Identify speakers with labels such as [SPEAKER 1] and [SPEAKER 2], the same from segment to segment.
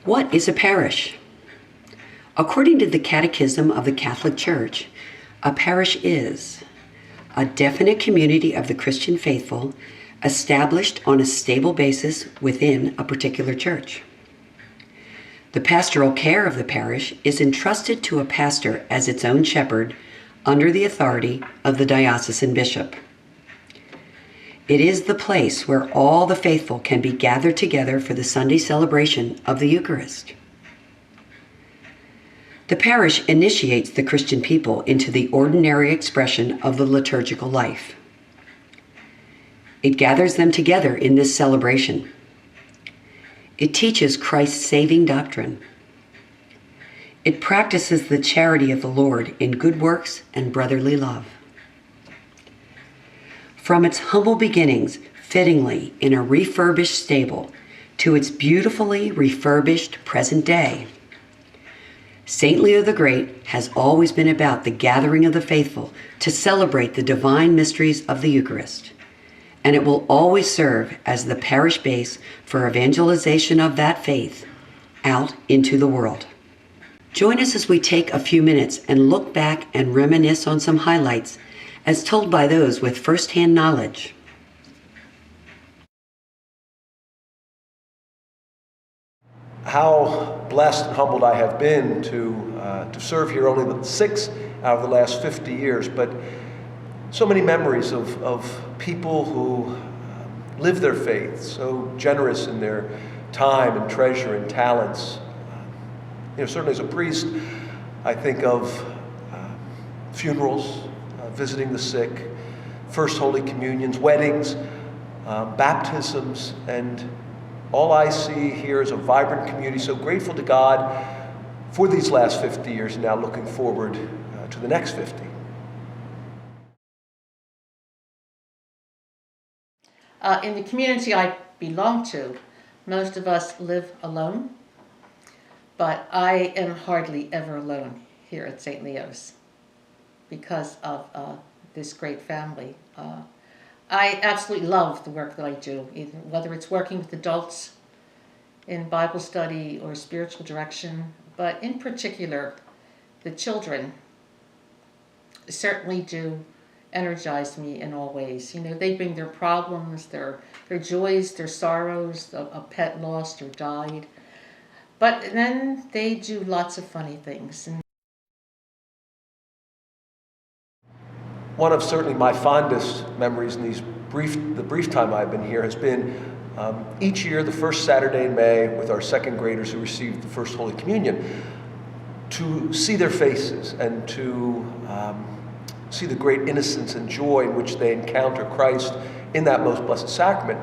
[SPEAKER 1] What is a parish? According to the Catechism of the Catholic Church, a parish is a definite community of the Christian faithful established on a stable basis within a particular church. The pastoral care of the parish is entrusted to a pastor as its own shepherd under the authority of the diocesan bishop. It is the place where all the faithful can be gathered together for the Sunday celebration of the Eucharist. The parish initiates the Christian people into the ordinary expression of the liturgical life. It gathers them together in this celebration. It teaches Christ's saving doctrine. It practices the charity of the Lord in good works and brotherly love. From its humble beginnings, fittingly in a refurbished stable, to its beautifully refurbished present day, St. Leo the Great has always been about the gathering of the faithful to celebrate the divine mysteries of the Eucharist, and it will always serve as the parish base for evangelization of that faith out into the world. Join us as we take a few minutes and look back and reminisce on some highlights as told by those with first-hand knowledge.
[SPEAKER 2] How blessed and humbled I have been to serve here only 6 out of the last 50 years, but so many memories of people who live their faith, so generous in their time and treasure and talents. Certainly as a priest, I think of funerals, visiting the sick, First Holy Communions, weddings, baptisms, and all I see here is a vibrant community. So grateful to God for these last 50 years and now looking forward to the next 50.
[SPEAKER 3] In the community I belong to, most of us live alone, but I am hardly ever alone here at St. Leo's because of this great family. I absolutely love the work that I do, whether it's working with adults in Bible study or spiritual direction, but in particular, the children certainly do energize me in all ways. They bring their problems, their joys, their sorrows, a pet lost or died, but then they do lots of funny things.
[SPEAKER 2] One of certainly my fondest memories in the brief time I've been here has been each year, the first Saturday in May, with our second graders who received the First Holy Communion, to see their faces and to see the great innocence and joy in which they encounter Christ in that most blessed sacrament.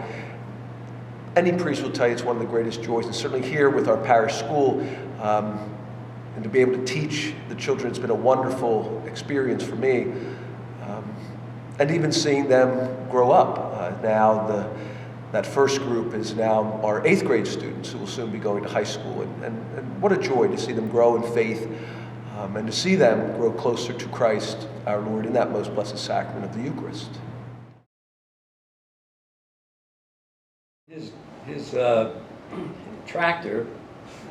[SPEAKER 2] Any priest will tell you it's one of the greatest joys, and certainly here with our parish school, and to be able to teach the children, it's been a wonderful experience for me. And even seeing them grow up. Now that first group is now our 8th grade students who will soon be going to high school. And what a joy to see them grow in faith and to see them grow closer to Christ, our Lord, in that most blessed sacrament of the Eucharist.
[SPEAKER 4] His tractor,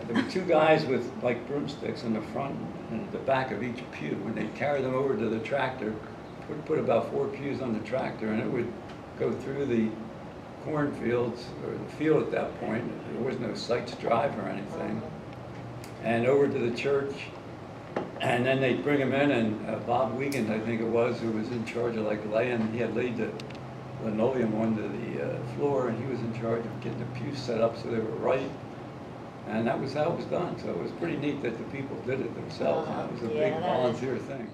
[SPEAKER 4] there were 2 guys with like broomsticks in the front and the back of each pew, and they'd carry them over to the tractor, put about 4 pews on the tractor, and it would go through the cornfields, or the field at that point. There was no Sykes Drive or anything, and over to the church, and then they'd bring them in, and Bob Wiegand, I think it was, who was in charge of he had laid the linoleum onto the floor, and he was in charge of getting the pews set up so they were right. And that was how it was done. So it was pretty neat that the people did it themselves. And it was a big volunteer thing.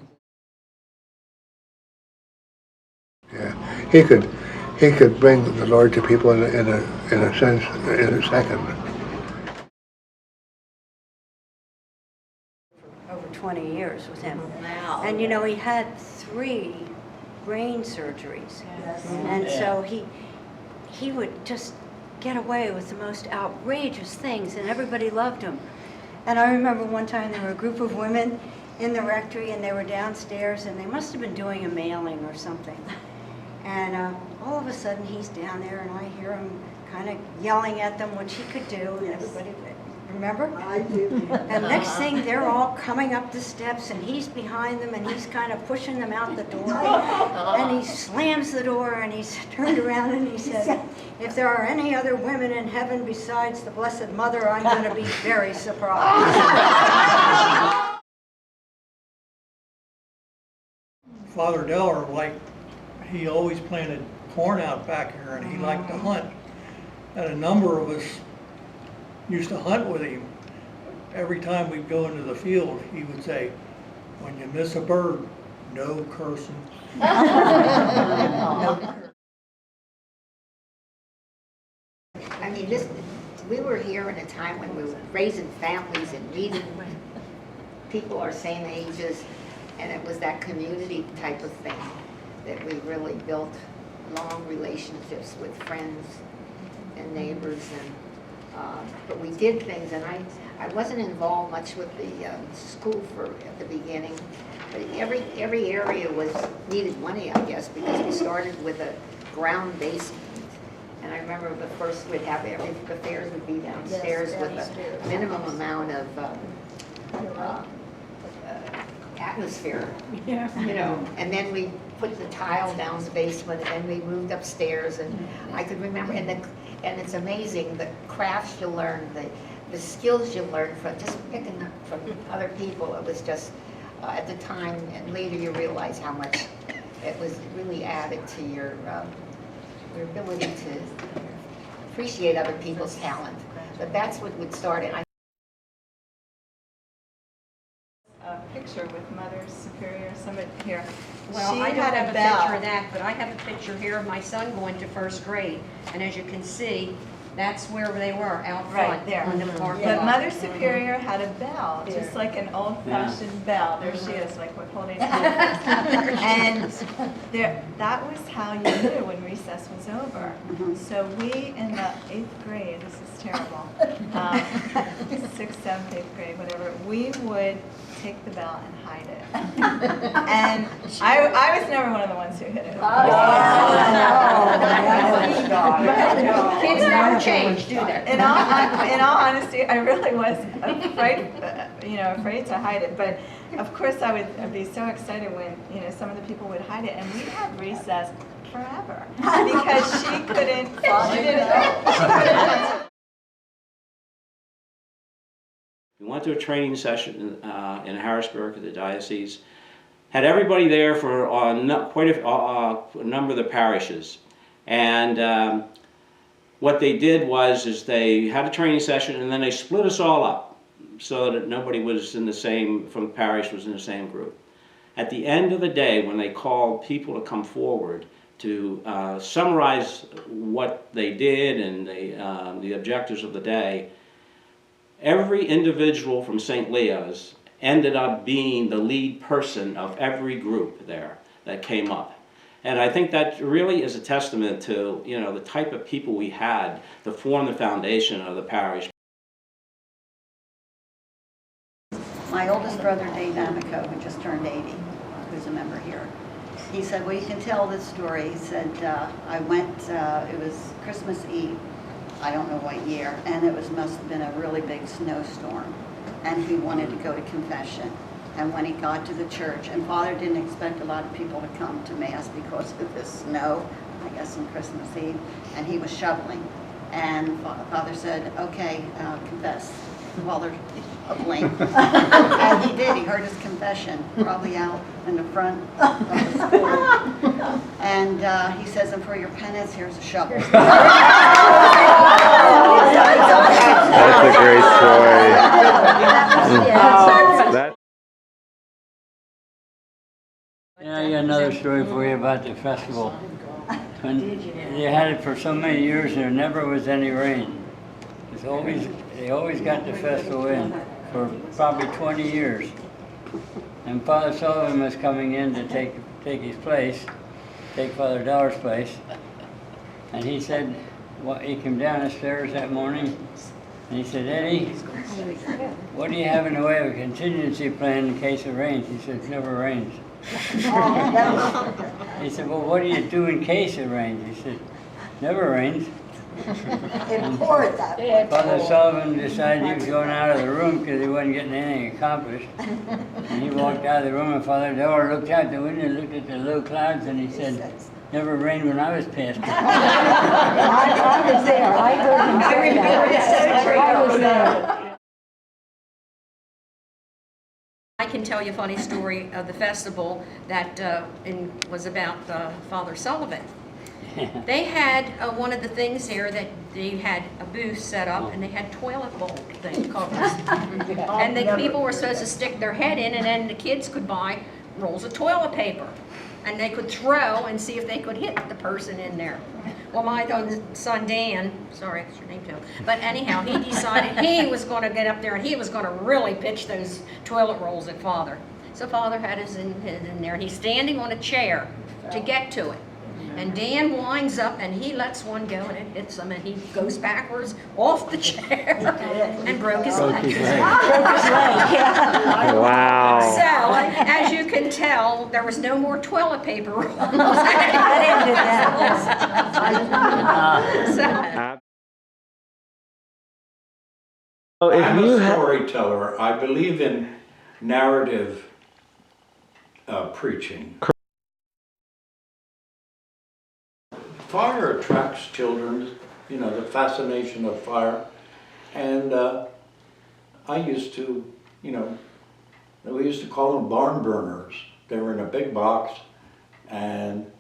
[SPEAKER 5] Yeah, he could bring the Lord to people in a sense in a second.
[SPEAKER 6] Over 20 years with him.
[SPEAKER 3] Wow.
[SPEAKER 6] And he had 3 brain surgeries.
[SPEAKER 3] Yes.
[SPEAKER 6] And so he would just get away with the most outrageous things, and everybody loved him. And I remember one time there were a group of women in the rectory, and they were downstairs, and they must have been doing a mailing or something. And all of a sudden he's down there, and I hear him kind of yelling at them, which he could do, and everybody Remember?
[SPEAKER 7] I do.
[SPEAKER 6] And next thing, they're all coming up the steps, and he's behind them, and he's kind of pushing them out the door. And he slams the door, and he's turned around, and he said, if there are any other women in heaven besides the Blessed Mother, I'm going to be very surprised.
[SPEAKER 8] Father Deller, he always planted corn out back here, and he liked to hunt. And a number of us used to hunt with him. Every time we'd go into the field, he would say, when you miss a bird, no cursing.
[SPEAKER 9] I mean, we were here in a time when we were raising families and meeting people our same ages, and it was that community type of thing that we really built long relationships with friends and neighbors, and but we did things, and I wasn't involved much with the school at the beginning, but every area needed money, I guess, because we started with a ground basement. And I remember the first we'd have the fairs would be downstairs with a minimum amount of atmosphere, you know. And then we put the tile down the basement, and then we moved upstairs. And I could remember, and it's amazing the crafts you learn, the skills you learn from just picking up from other people. It was just at the time, and later you realize how much it was really added to your ability to appreciate other people's talent. But that's what would start it.
[SPEAKER 10] A picture with Mother Superior, somebody here.
[SPEAKER 11] Well,
[SPEAKER 10] She
[SPEAKER 11] I don't
[SPEAKER 10] had
[SPEAKER 11] have a
[SPEAKER 10] bell.
[SPEAKER 11] picture of that, but I have a picture here of my son going to first grade. And as you can see, that's where they were, out
[SPEAKER 10] Right
[SPEAKER 11] front
[SPEAKER 10] there.
[SPEAKER 11] on the parking
[SPEAKER 10] But
[SPEAKER 11] lot.
[SPEAKER 10] Mother Superior had a bell, just like an old-fashioned bell. There she is, like with holding and that was how you knew when recess was over. So we in the 8th grade, this is terrible, 6th, 7th, 8th grade, whatever, we would take the bell and hide it. And I was never one of the ones who hid it.
[SPEAKER 11] Kids never change, do they?
[SPEAKER 10] In all honesty, I really was afraid to hide it. But of course, I'd be so excited when some of the people would hide it, and we had recess forever because she couldn't. She didn't.
[SPEAKER 12] We went to a training session in Harrisburg at the diocese. Had everybody there for quite a number of the parishes, and what they did is they had a training session, and then they split us all up so that nobody was from the parish was in the same group. At the end of the day, when they called people to come forward to summarize what they did and the objectives of the day, every individual from St. Leo's ended up being the lead person of every group there that came up. And I think that really is a testament to, the type of people we had to form the foundation of the parish.
[SPEAKER 13] My oldest brother, Dave Amico, who just turned 80, who's a member here, he said, well, you can tell this story. He said, I went, it was Christmas Eve, I don't know what year, and it must have been a really big snowstorm, and he wanted to go to confession. And when he got to the church, and Father didn't expect a lot of people to come to Mass because of the snow, I guess on Christmas Eve, and he was shoveling. And Father said, okay, confess. Father shoveling. And he did, he heard his confession, probably out in the front of the school. And he says, and for your penance, here's a shovel.
[SPEAKER 14] That's a great story.
[SPEAKER 4] Yeah, I got another story for you about the festival. When they had it for so many years, there never was any rain. They always got the festival in for probably 20 years. And Father Sullivan was coming in to take his place, take Father Deller's place. And he said, he came down the stairs that morning, and he said, Eddie, what do you have in the way of a contingency plan in case it rains? He said, it never rains. He said, well, what do you do in case it rains? He said, never rains.
[SPEAKER 6] It poured that way.
[SPEAKER 7] Father Sullivan decided he was going out of the room because he wasn't getting anything accomplished. And he walked out of the room, and Father Diller looked out the window, looked at the low clouds, and he said, "Never rained when I was pastor."
[SPEAKER 6] I was there. I heard him say that. I was there.
[SPEAKER 11] I can tell you a funny story of the festival that was about Father Sullivan. They had one of the things there that they had a booth set up, and they had toilet bowl thing covers. And the people were supposed to stick their head in, and then the kids could buy rolls of toilet paper. And they could throw and see if they could hit the person in there. Well, my son Dan, sorry, that's your name too, but anyhow, he decided he was going to get up there and he was going to really pitch those toilet rolls at Father. So Father had his in there, and he's standing on a chair to get to it. And Dan winds up and he lets one go and it hits him, and he goes backwards off the chair and broke his leg.
[SPEAKER 14] Wow.
[SPEAKER 11] So, as you can tell, there was no more toilet paper rolls.
[SPEAKER 14] So if
[SPEAKER 15] I'm
[SPEAKER 14] you
[SPEAKER 15] a
[SPEAKER 14] had,
[SPEAKER 15] storyteller. I believe in narrative preaching. Fire attracts children, you know, the fascination of fire. And I used to, you know, we used to call them barn burners. They were in a big box, and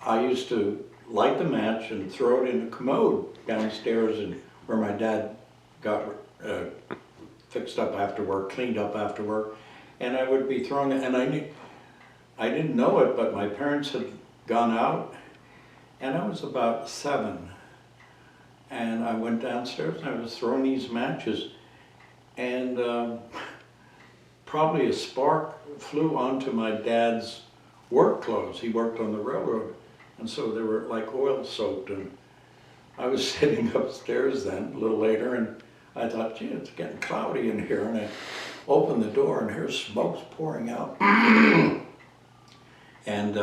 [SPEAKER 15] I used to light the match and throw it in the commode downstairs, and where my dad got fixed up after work, cleaned up after work, and I would be throwing it, and I didn't know it, but my parents had gone out, and I was about 7, and I went downstairs and I was throwing these matches, and probably a spark flew onto my dad's work clothes. He worked on the railroad, and so they were like oil soaked, and I was sitting upstairs then, a little later, and I thought, gee, it's getting cloudy in here, and I opened the door, and here's smoke's pouring out. And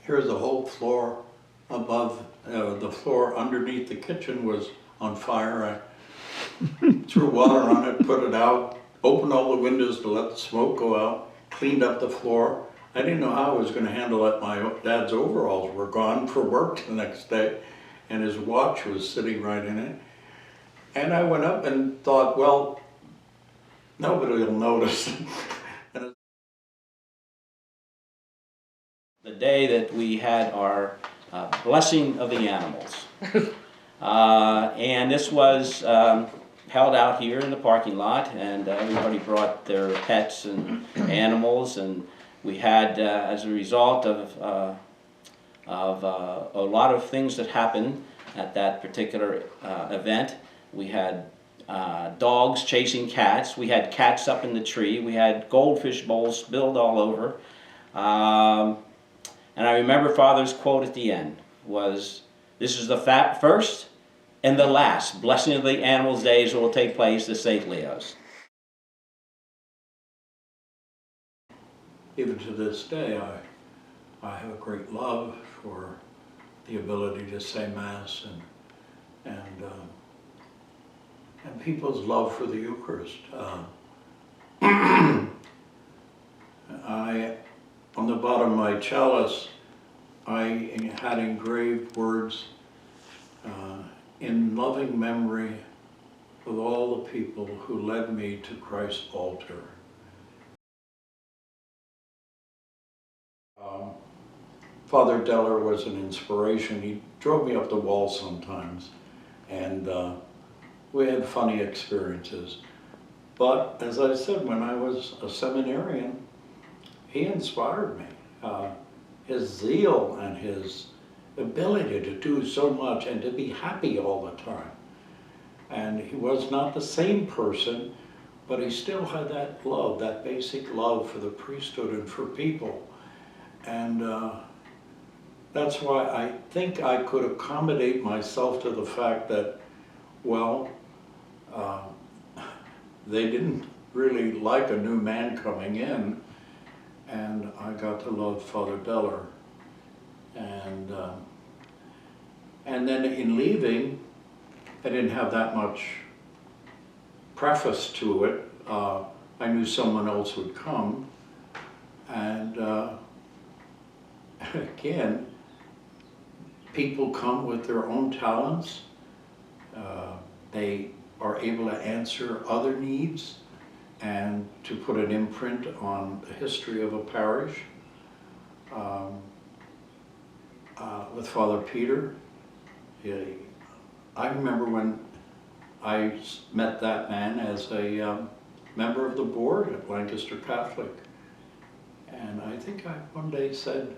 [SPEAKER 15] here's the whole floor above, the floor underneath the kitchen was on fire. I threw water on it, put it out, opened all the windows to let the smoke go out, cleaned up the floor. I didn't know how I was going to handle it. My dad's overalls were gone for work the next day, and his watch was sitting right in it. And I went up and thought, well, nobody will notice.
[SPEAKER 12] The day that we had our blessing of the animals. And this was held out here in the parking lot, and everybody brought their pets and animals, and we had, as a result of a lot of things that happened at that particular event, we had dogs chasing cats, we had cats up in the tree, we had goldfish bowls spilled all over. And I remember Father's quote at the end was, "This is the first and the last blessing of the animals' days that will take place at St. Leo's."
[SPEAKER 15] Even to this day, I have a great love for the ability to say Mass and people's love for the Eucharist. On the bottom of my chalice, I had engraved words, in loving memory of all the people who led me to Christ's altar. Father Deller was an inspiration. He drove me up the wall sometimes, and we had funny experiences. But as I said, when I was a seminarian, he inspired me. His zeal and his ability to do so much and to be happy all the time. And he was not the same person, but he still had that love, that basic love for the priesthood and for people. And that's why I think I could accommodate myself to the fact that, well, they didn't really like a new man coming in, and I got to love Father Deller. And then in leaving, I didn't have that much preface to it. I knew someone else would come, and again, people come with their own talents. They are able to answer other needs and to put an imprint on the history of a parish. With Father Peter, I remember when I met that man as a member of the board at Lancaster Catholic. And I think I one day said,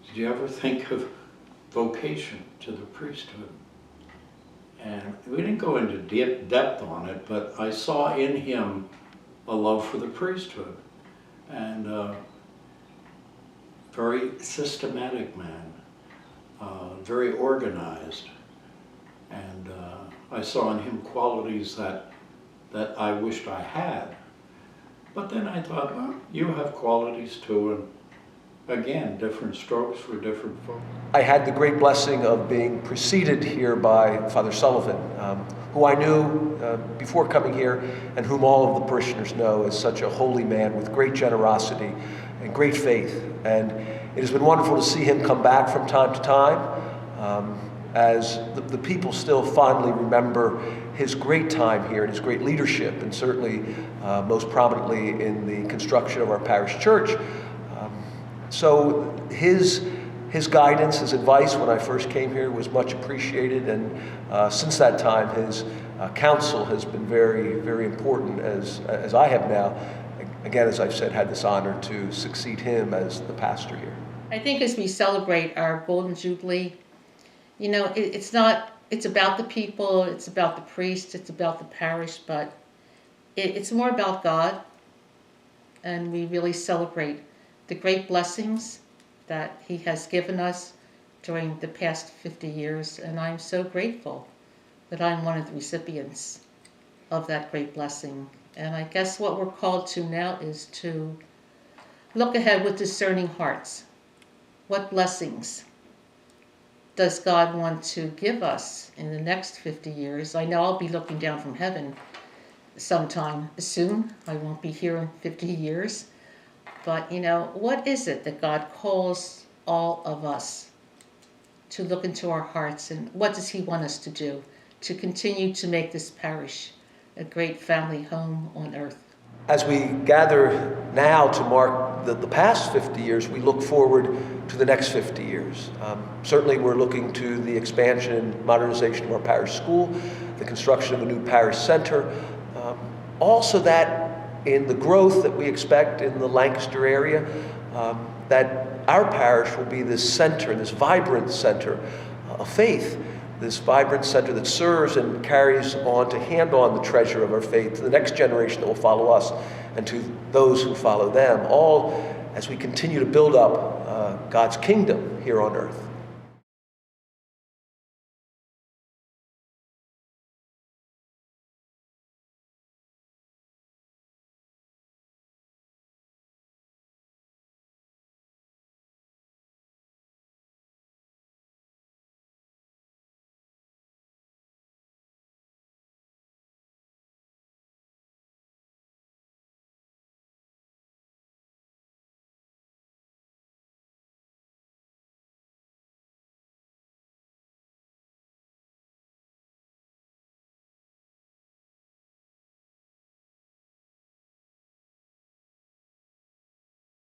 [SPEAKER 15] did you ever think of vocation to the priesthood? And we didn't go into depth on it, but I saw in him a love for the priesthood. And very systematic man, very organized. And I saw in him qualities that I wished I had. But then I thought, well, you have qualities too, and again, different strokes for different folks.
[SPEAKER 2] I had the great blessing of being preceded here by Father Sullivan, who I knew before coming here, and whom all of the parishioners know as such a holy man with great generosity and great faith. And it has been wonderful to see him come back from time to time, as the people still fondly remember his great time here and his great leadership, and certainly most prominently in the construction of our parish church. So his guidance, his advice when I first came here was much appreciated, and since that time his counsel has been very, very important, as I have now, again, as I've said, had this honor to succeed him as the pastor here.
[SPEAKER 3] I think as we celebrate our Golden Jubilee, you know, it's about the people, it's about the priest, it's about the parish, but it's more about God, and we really celebrate the great blessings that He has given us during the past 50 years, and I'm so grateful that I'm one of the recipients of that great blessing. And I guess what we're called to now is to look ahead with discerning hearts. What blessings does God want to give us in the next 50 years? I know I'll be looking down from heaven sometime soon. I won't be here in 50 years. But, you know, what is it that God calls all of us to look into our hearts, and what does He want us to do to continue to make this parish a great family home on earth?
[SPEAKER 2] As we gather now to mark the past 50 years, we look forward to the next 50 years. Certainly we're looking to the expansion and modernization of our parish school, the construction of a new parish center, also that in the growth that we expect in the Lancaster area, that our parish will be this center, this vibrant center of faith, this vibrant center that serves and carries on to hand on the treasure of our faith to the next generation that will follow us and to those who follow them, all as we continue to build up God's kingdom here on earth.